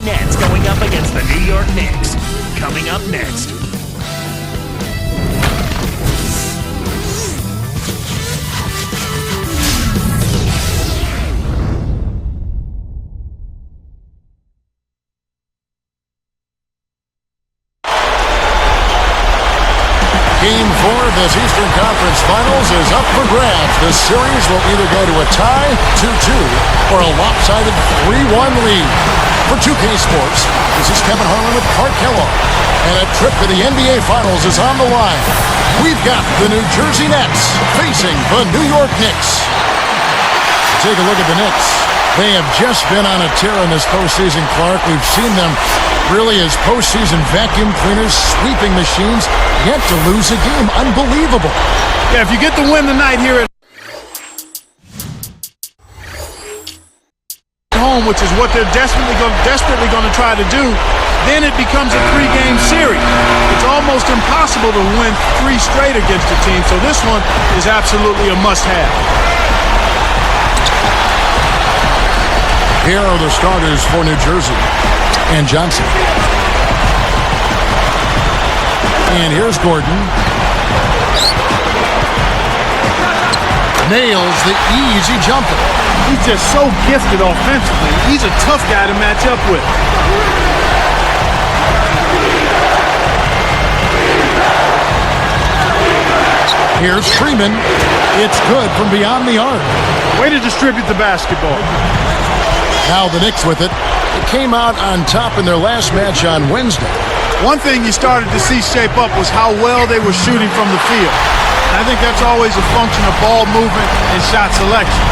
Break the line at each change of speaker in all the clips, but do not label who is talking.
Nets going up against the New York Knicks. Coming up next.
Game 4 of this Eastern Conference Finals is up for grabs. The series will either go to a tie, 2-2, or a lopsided 3-1 lead. For 2K Sports, this is Kevin Harlan with Clark Kellogg, and a trip to the NBA Finals is on the line. We've got the New Jersey Nets facing the New York Knicks. Take a look at the Knicks. They have just been on a tear in this postseason, Clark. We've seen them really as postseason vacuum cleaners, sweeping machines, yet to lose a game. Unbelievable.
Yeah, if you get the win tonight here at home, which is what they're desperately going to try to do, then it becomes a 3-game series. It's almost impossible to win 3 straight against a team, so this one is absolutely a must-have.
Here are the starters for New Jersey. And Johnson. And here's Gordon. Nails the easy jumper.
He's just so gifted offensively. He's a tough guy to match up with.
Here's Freeman. It's good from beyond the arc.
Way to distribute the basketball.
Now the Knicks with it. They came out on top in their last match on Wednesday.
One thing you started to see shape up was how well they were shooting from the field. And I think that's always a function of ball movement and shot selection.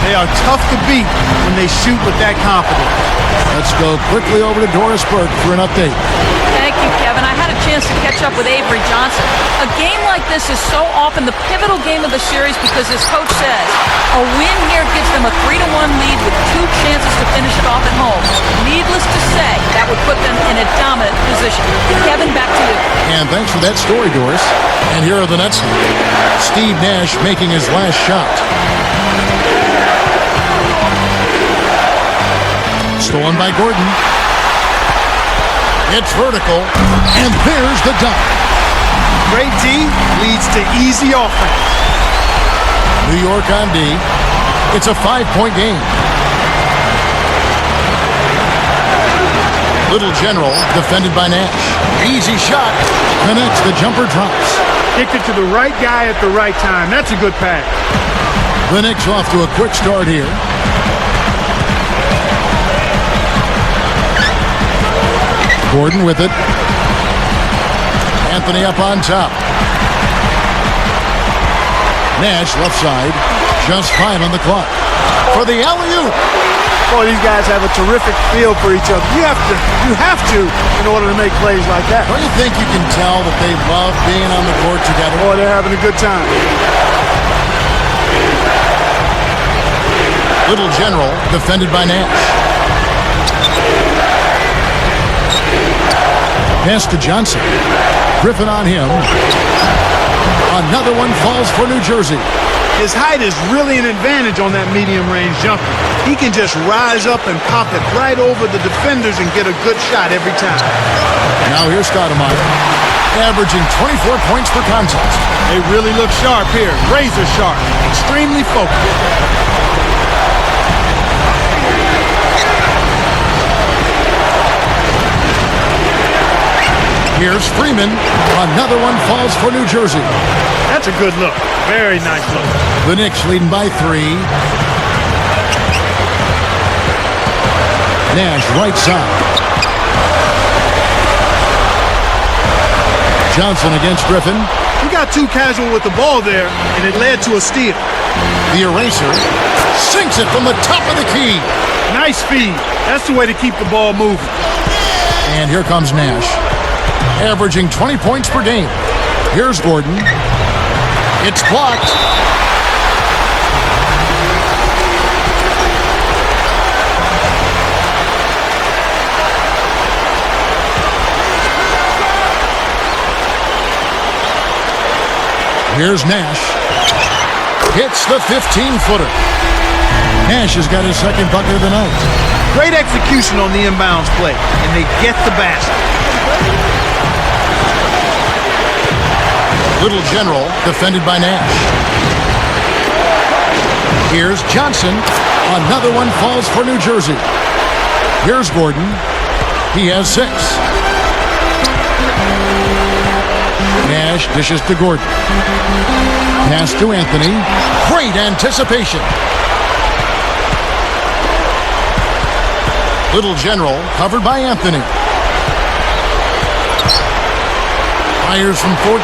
They are tough to beat when they shoot with that confidence.
Let's go quickly over to Doris Burke for an update.
Thank you, Kevin. I had a chance to catch up with Avery Johnson. A game like this is so often the pivotal game of the series because, as Coach says, a win here gives them a 3-1 lead with 2 chances to finish it off at home. Needless to say, that would put them in a dominant position. Kevin, back to you.
And thanks for that story, Doris. And here are the Nets. Steve Nash making his last shot. Stolen by Gordon. It's vertical, and there's the dunk.
Great D leads to easy offense.
New York on D. It's a 5-point game. Little General defended by Nash. Easy shot. Connects. The jumper drops.
Kicked it to the right guy at the right time. That's a good pass.
The Knicks off to a quick start here. Gordon with it. Anthony up on top. Nash left side. Just 5 on the clock. For the alley-oop.
Boy, these guys have a terrific feel for each other. You have to in order to make plays like that.
Don't you think you can tell that they love being on the court together?
Boy, they're having a good time.
Little General defended by Nash. Pass to Johnson. Griffin on him. Another one falls for New Jersey.
His height is really an advantage on that medium-range jumper. He can just rise up and pop it right over the defenders and get a good shot every time.
Now here's Stoudemire, averaging 24 points per contest.
They really look sharp here. Razor sharp. Extremely focused.
Here's Freeman. Another one falls for New Jersey.
That's a good look. Very nice look.
The Knicks leading by 3. Nash right side. Johnson against Griffin.
He got too casual with the ball there, and it led to a steal.
The eraser sinks it from the top of the key.
Nice feed. That's the way to keep the ball moving.
And here comes Nash, averaging 20 points per game. Here's Gordon. It's blocked. Here's Nash. Hits the 15-footer. Nash has got his second bucket of the night.
Great execution on the inbounds play, and they get the basket.
Little General defended by Nash. Here's Johnson. Another one falls for New Jersey. Here's Gordon. He has 6. Nash dishes to Gordon. Pass to Anthony. Great anticipation. Little General covered by Anthony. Fires from 14.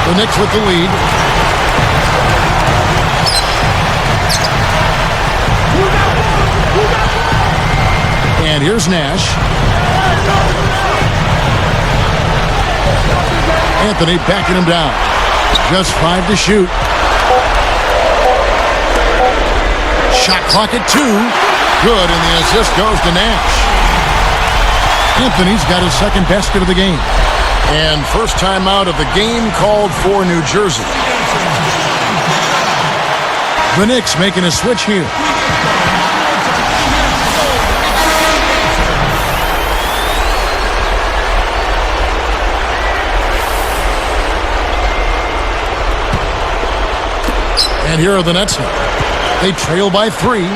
The Knicks with the lead. And here's Nash. Anthony backing him down. Just 5 to shoot. Shot clock at 2. Good, and the assist goes to Nash. Anthony's got his second basket of the game. And first time out of the game called for New Jersey. The Knicks making a switch here. And here are the Nets now. They trail by 3.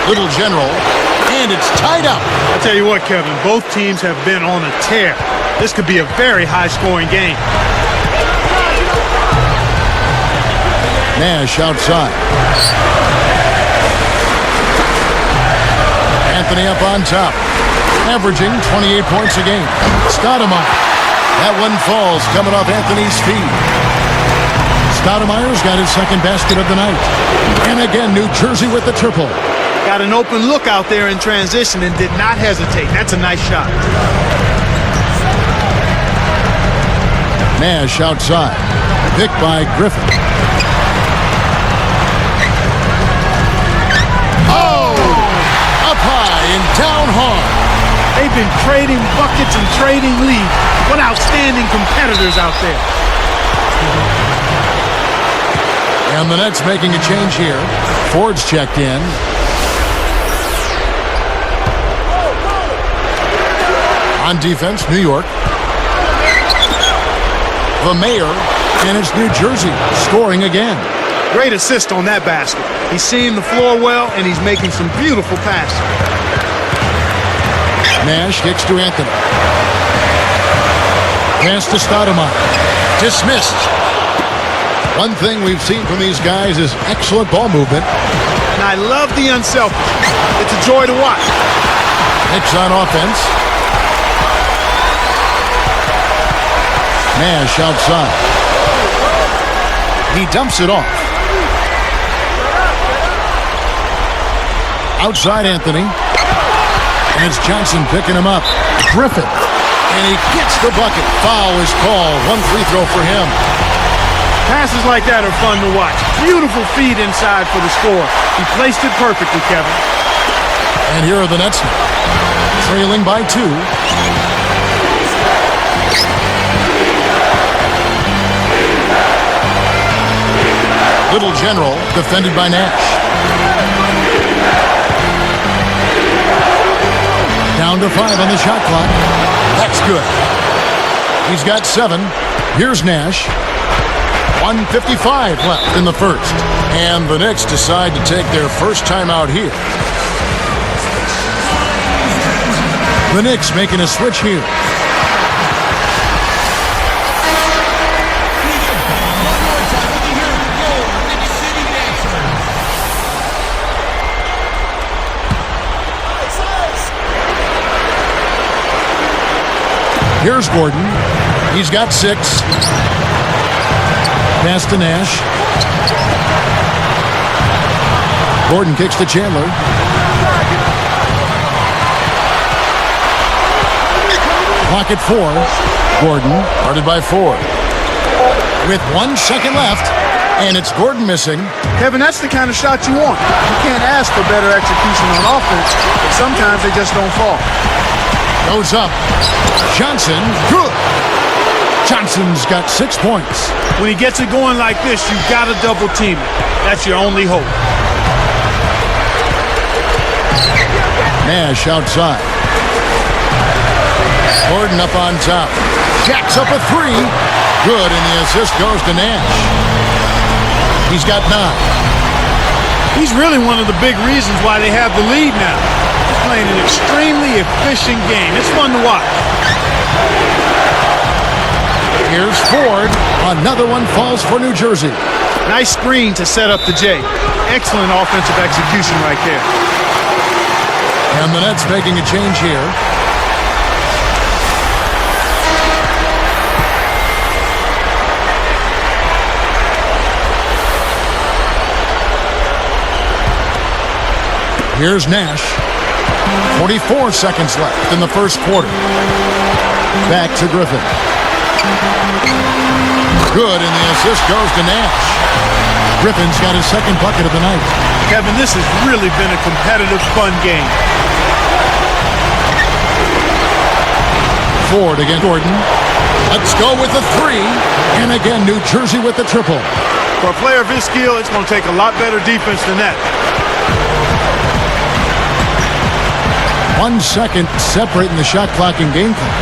Little General, and it's tied up.
I tell you what, Kevin, both teams have been on a tear. This could be a very high-scoring game.
Nash outside. Anthony up on top, averaging 28 points a game. Stoudemire. That one falls, coming off Anthony's feet. Stoudemire's got his second basket of the night. And again, New Jersey with the triple.
Got an open look out there in transition and did not hesitate. That's a nice shot.
Nash outside. Picked by Griffin. Oh! Up high and down hard.
They've been trading buckets and trading lead. What outstanding competitors out there.
And the Nets making a change here. Ford's checked in. On defense, New York. The mayor, and it's New Jersey scoring again.
Great assist on that basket. He's seeing the floor well, and he's making some beautiful passes.
Nash kicks to Anthony. Pass to Stoudemire. Dismissed. One thing we've seen from these guys is excellent ball movement.
And I love the unselfish. It's a joy to watch.
Knicks on offense. Nash outside. He dumps it off. Outside Anthony. And it's Johnson picking him up. Griffin. And he gets the bucket. Foul is called. 1 free throw for him.
Passes like that are fun to watch. Beautiful feed inside for the score. He placed it perfectly, Kevin.
And here are the Nets now. Trailing by 2. Little General defended by Nash. Down to 5 on the shot clock. That's good. He's got 7. Here's Nash. 1:55 left in the first. And the Knicks decide to take their first time out here. The Knicks making a switch here. Here's Gordon. He's got 6. Pass to Nash. Gordon kicks to Chandler. Clock at 4. Gordon guarded by Ford. With 1 second left, and it's Gordon missing.
Kevin, that's the kind of shot you want. You can't ask for better execution on offense, but sometimes they just don't fall.
Goes up. Johnson, good. Johnson's got 6 points.
When he gets it going like this, you've got to double team it. That's your only hope.
Nash outside. Gordon up on top. Jacks up a three. Good, and the assist goes to Nash. He's got 9.
He's really one of the big reasons why they have the lead now. He's playing an extremely efficient game. It's fun to watch.
Here's Ford. Another one falls for New Jersey.
Nice screen to set up the J. Excellent offensive execution right there.
And the Nets making a change here. Here's Nash. 44 seconds left in the first quarter. Back to Griffin. Good, and the assist goes to Nash. Griffin's got his second bucket of the night.
Kevin, this has really been a competitive, fun game.
Ford against Gordon. Let's go with the three. And again, New Jersey with the triple.
For a player of his skill, it's going to take a lot better defense than that.
1 second separating the shot clock and game clock.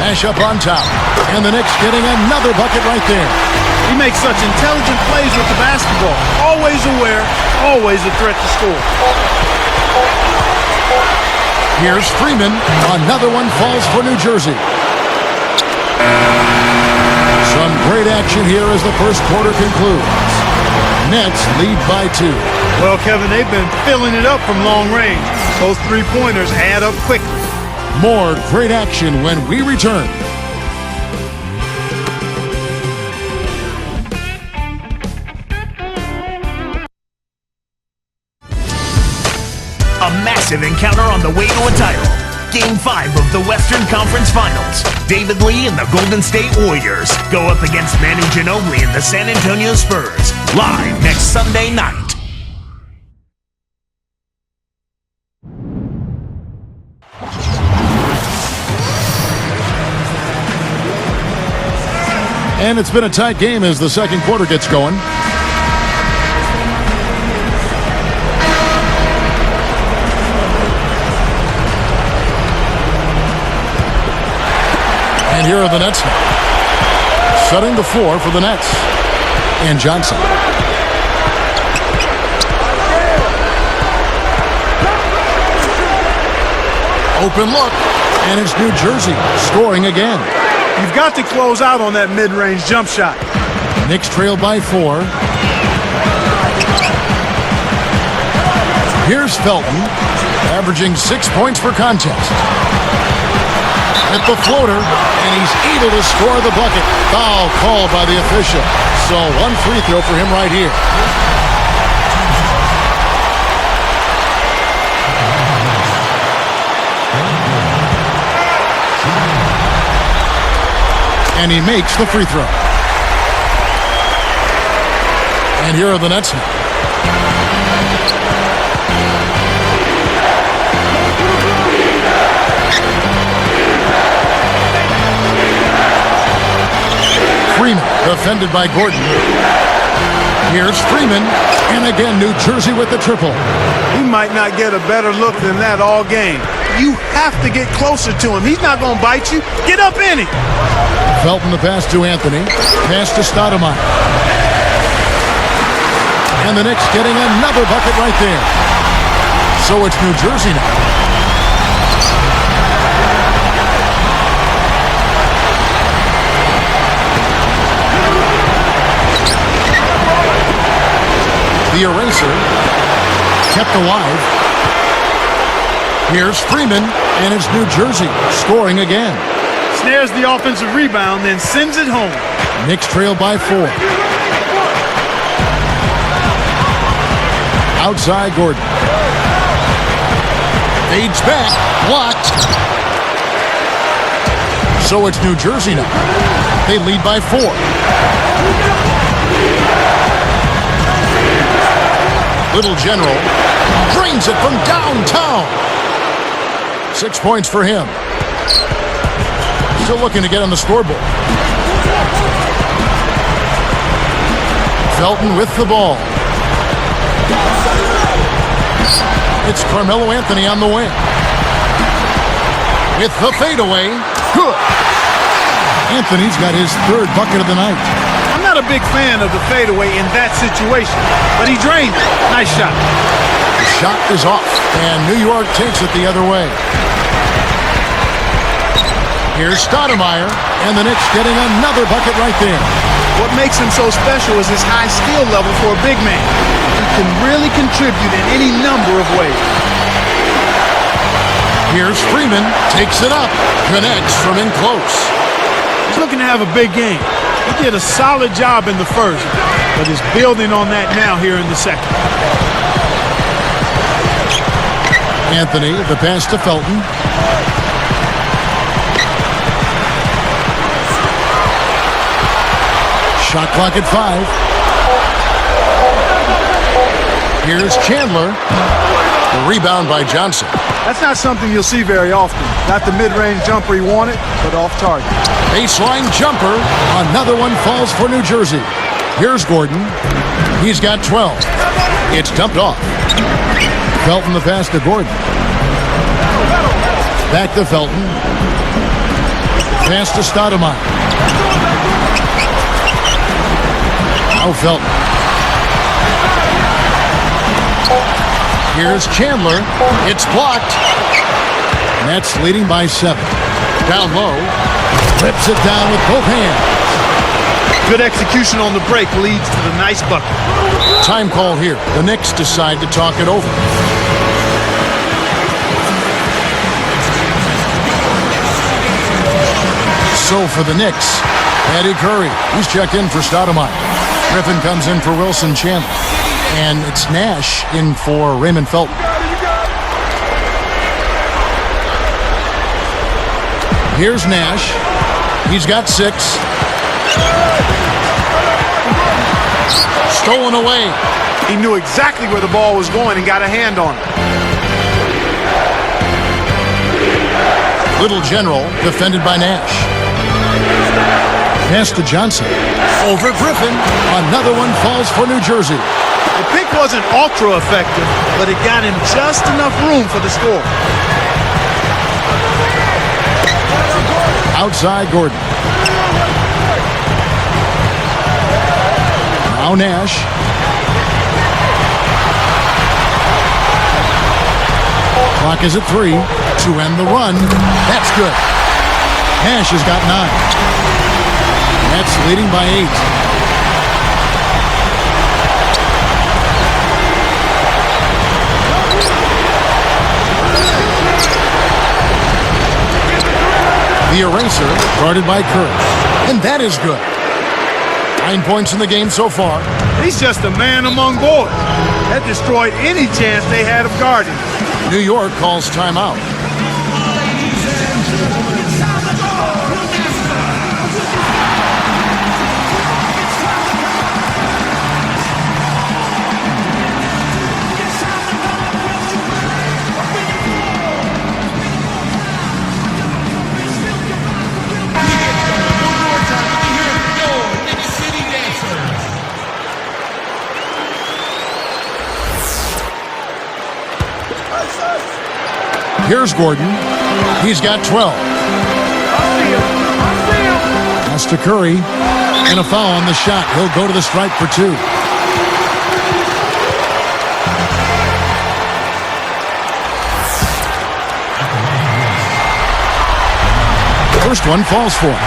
Nash up on top. And the Knicks getting another bucket right there.
He makes such intelligent plays with the basketball. Always aware, always a threat to score.
Here's Freeman. Another one falls for New Jersey. Some great action here as the first quarter concludes. Nets lead by 2.
Well, Kevin, they've been filling it up from long range. Those three-pointers add up quickly.
More great action when we return.
A massive encounter on the way to a title. Game 5 of the Western Conference Finals. David Lee and the Golden State Warriors go up against Manu Ginobili and the San Antonio Spurs. Live next Sunday night.
And it's been a tight game as the second quarter gets going. And here are the Nets now. Setting the floor for the Nets. And Johnson. Open look. And it's New Jersey scoring again.
You've got to close out on that mid-range jump shot.
Knicks trail by 4. Here's Felton, averaging 6 points per contest. At the floater, and he's able to score the bucket. Foul called by the official. So 1 free throw for him right here. And he makes the free throw. And here are the Nets now. Freeman, defended by Gordon. Here's Freeman, and again, New Jersey with the triple.
He might not get a better look than that all game. You have to get closer to him. He's not going to bite you. Get up in it.
Felton the pass to Anthony. Pass to Stoudemire. And the Knicks getting another bucket right there. So it's New Jersey now. The eraser kept alive. Here's Freeman, and it's New Jersey scoring again.
Snares the offensive rebound, then sends it home.
Knicks trail by 4. Outside Gordon. Fades back. Blocked. So it's New Jersey now. They lead by 4. Little General drains it from downtown. 6 points for him. Still looking to get on the scoreboard. Felton with the ball. It's Carmelo Anthony on the wing. With the fadeaway. Good. Anthony's got his third bucket of the night.
I'm not a big fan of the fadeaway in that situation, but he drained it. Nice shot.
The shot is off, and New York takes it the other way. Here's Stoudemire, and the Knicks getting another bucket right there.
What makes him so special is his high skill level for a big man. He can really contribute in any number of ways.
Here's Freeman, takes it up, connects from in close.
He's looking to have a big game. He did a solid job in the first, but is building on that now here in the second.
Anthony, the pass to Felton. Shot clock at 5. Here's Chandler. The rebound by Johnson.
That's not something you'll see very often. Not the mid-range jumper he wanted, but off target.
Baseline jumper. Another one falls for New Jersey. Here's Gordon. He's got 12. It's dumped off. Felton the pass to Gordon. Back to Felton. Pass to Stoudemire. Now Felton. Here's Chandler. It's blocked. Nets leading by 7. Down low. Rips it down with both hands.
Good execution on the break leads to the nice bucket.
Time call here. The Knicks decide to talk it over. So for the Knicks, Eddie Curry. He's checked in for Stoudemire. Griffin comes in for Wilson Chandler. And it's Nash in for Raymond Felton. Here's Nash. He's got 6. Stolen away.
He knew exactly where the ball was going and got a hand on it.
Little General defended by Nash. Pass to Johnson. Over Griffin. Another one falls for New Jersey.
The pick wasn't ultra effective, but it got him just enough room for the score.
Outside Gordon. Now Nash. Clock is at 3 to end the run. That's good. Nash has got 9. Nets leading by 8. The eraser guarded by Curry. And that is good. 9 points in the game so far.
He's just a man among boys. That destroyed any chance they had of guarding.
New York calls timeout. Here's Gordon. He's got 12. Pass to Curry. And a foul on the shot. He'll go to the stripe for 2. First one falls for him.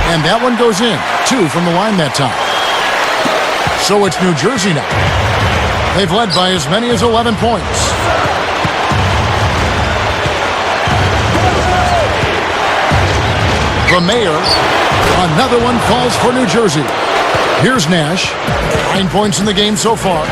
And that one goes in. 2 from the line that time. So it's New Jersey now. They've led by as many as 11 points. The Mayor. Another one falls for New Jersey. Here's Nash. 9 points in the game so far.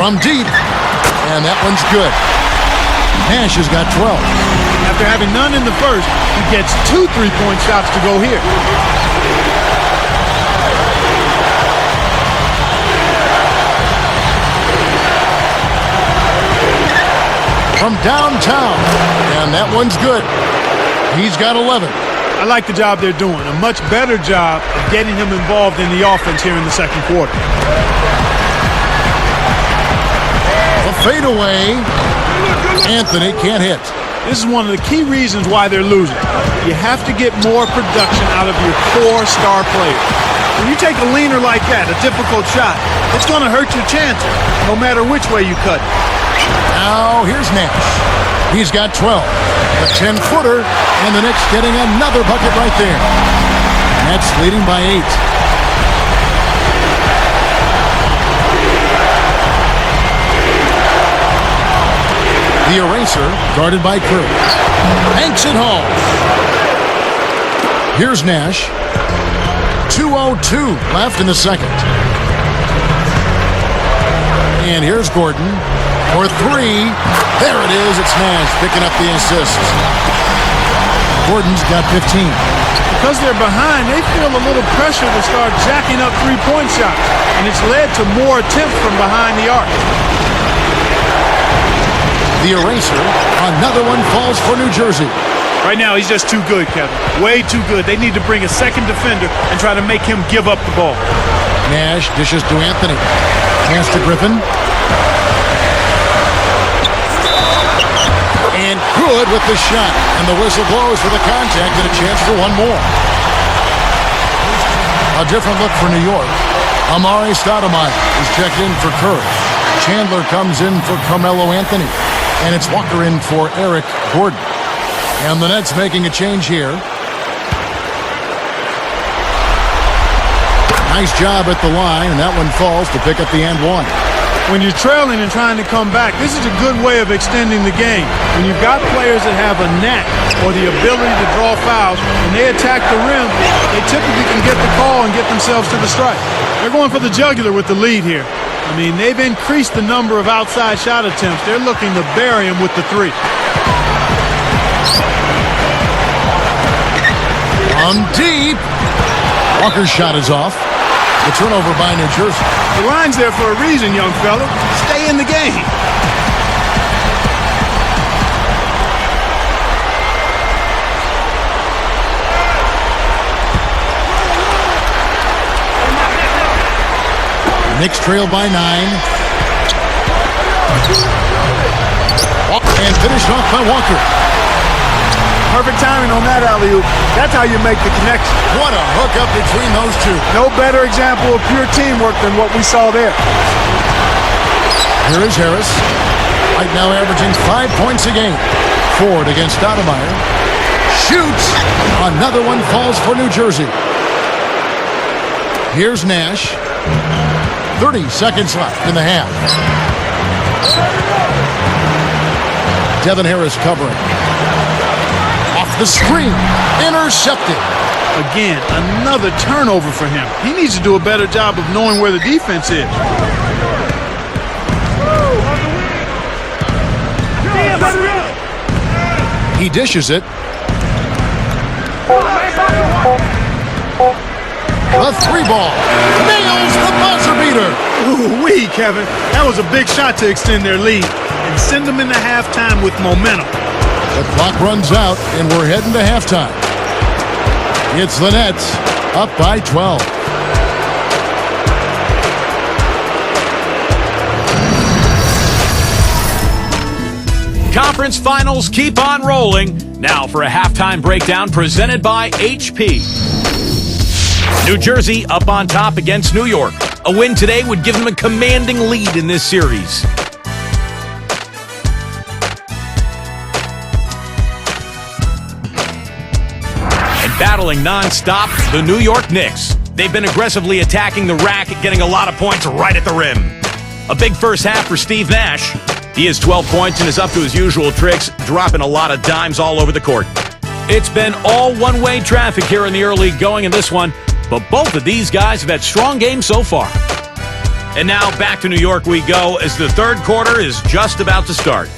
From deep, and that one's good. Nash has got 12.
After having none in the first, he gets 2 3-point shots to go here.
From downtown, and that one's good. He's got 11.
I like the job they're doing. A much better job of getting him involved in the offense here in the second quarter.
The fadeaway. Anthony can't hit.
This is one of the key reasons why they're losing. You have to get more production out of your core star players. When you take a leaner like that, a difficult shot, it's going to hurt your chances, no matter which way you cut it.
Now here's Nash. He's got 12. A 10-footer, and the Knicks getting another bucket right there. Nets leading by 8. The eraser guarded by Kerr. Hanks it home. Here's Nash. 2:02 left in the second. And here's Gordon for 3. There it is. It's Nash picking up the assist. Gordon's got 15.
Because they're behind, they feel a little pressure to start jacking up 3-point shots, and it's led to more attempts from behind the arc.
The eraser. Another one falls for New Jersey.
Right now, he's just too good, Kevin. Way too good. They need to bring a second defender and try to make him give up the ball.
Nash dishes to Anthony. Pass to Griffin. And good with the shot. And the whistle blows for the contact and a chance for one more. A different look for New York. Amari Stoudemire is checked in for Kerr. Chandler comes in for Carmelo Anthony. And it's Walker in for Eric Gordon. And the Nets making a change here. Nice job at the line, and that one falls to pick up the and one.
When you're trailing and trying to come back, this is a good way of extending the game. When you've got players that have a knack or the ability to draw fouls, when they attack the rim, they typically can get the call and get themselves to the strike. They're going for the jugular with the lead here. I mean, they've increased the number of outside shot attempts. They're looking to bury him with the 3.
On deep. Walker's shot is off. The turnover by New Jersey.
The line's there for a reason, young fella. Stay in the game.
Knicks trail by 9. And finished off by Walker.
Perfect timing on that alley-oop. That's how you make the connection.
What a hookup between those two.
No better example of pure teamwork than what we saw there.
Here is Harris. Right now averaging 5 points a game. Ford against Stoudemire. Shoots. Another one falls for New Jersey. Here's Nash. 30 seconds left in the half. Devin Harris covering. Off the screen. Intercepted.
Again, another turnover for him. He needs to do a better job of knowing where the defense is.
He dishes it. The 3 ball. Nails the buzzer beater.
Ooh-wee, Kevin. That was a big shot to extend their lead and send them into halftime with momentum.
The clock runs out, and we're heading to halftime. It's the Nets, up by 12.
Conference finals keep on rolling. Now for a halftime breakdown presented by HP. New Jersey up on top against New York. A win today would give them a commanding lead in this series. Battling non-stop, the New York Knicks. They've been aggressively attacking the rack, getting a lot of points right at the rim. A big first half for Steve Nash. He has 12 points and is up to his usual tricks, dropping a lot of dimes all over the court. It's been all one-way traffic here in the early going in this one, but both of these guys have had strong games so far. And now back to New York we go as the third quarter is just about to start.